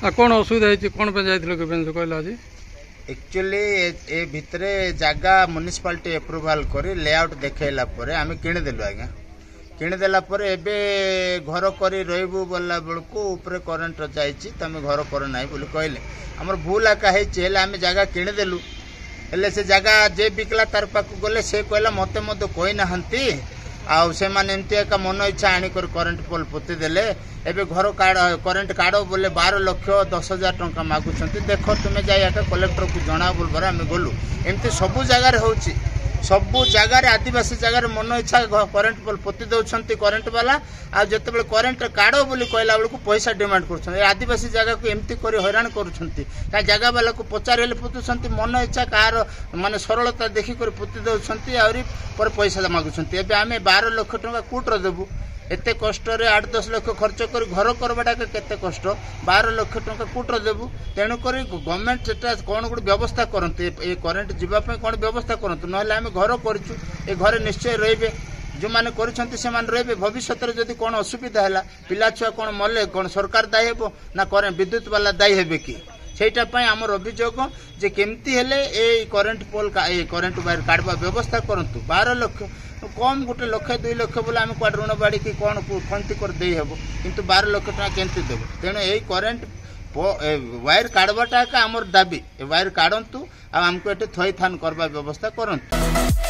कौन असुविधा है कौन पे जाइथिलो के बेंस कहला आज एक्चुअली ए भितरे जगह म्युनिसिपालिटी अप्रूवल करी लेआउट देखैला परे आमे किने देलु आज्ञा किने देला परे एबे घर करी रहबु बोला बेलको ऊपर करंट जाईची तमे घर कर नाही बोली कहले हमर भूल आका है चेले आमे जगह किने देलु हेले से जगह जे बिकला तार पाक गले से कहला मते मते कोई नाहंती आउ से माने एमती एक मन इच्छा आनी कर करंट पोल पोती देले एबे घर कार्ड करंट कार्ड बोले 12 लाख 10,000 टंका मागुछंती देखो तुमे जाय आका कलेक्टर को जणा बोल बरा हमें गलु एमती सब जगह रे होची सब जगह आदिवासी जगह मन इच्छा करंट पोल पोती दउछंती करंट वाला आ जते बेले करंट कार्ड बोली कहला बेलको पैसा डिमांड करछन आदिवासी जगह को एमती करी हैरान करूछंती का जगह वाला को पचारेले पुतुछंती मन इच्छा कार माने सरलता देखि कर पुती दउछंती आउरी पर पैसा मागुछंती एबे आमे 12 लाख टंका कोटर देबु एते कष्ट रे 8-10 लाख खर्च कर घर करबाटा केते कष्ट 12 लाख टंका कोटर देबु तेनु करी गवर्नमेंट सेटा कोन गुड व्यवस्था करंती ए करंट जीवा पे कोन व्यवस्था करंतु नहले आमे घर करछु ए घर निश्चय रहबे जो माने करछंती से मान रहबे भविष्य रे जदी कोन असुविधा हैला पिला छुआ कोन मले कोन सरकार दायी हेबो ना करे विद्युत वाला दायी हेबे की सेटा पई हमर अभियोग जे केमती हेले ए करंट पोल का ए करंट वायर काढबा व्यवस्था करंतु 12 लाख कम गोटे 1 लाख 2 लाख बोले आम कौन ऋण बाड़ी की कौन खंती कर दे हेबो किंतु 12 लाख टका केमती देबो तेणु यही करंट वायर काढबाटा का हमर दाबी वायर काढंतु आ हमको एटे थई थान करबा व्यवस्था करंतु।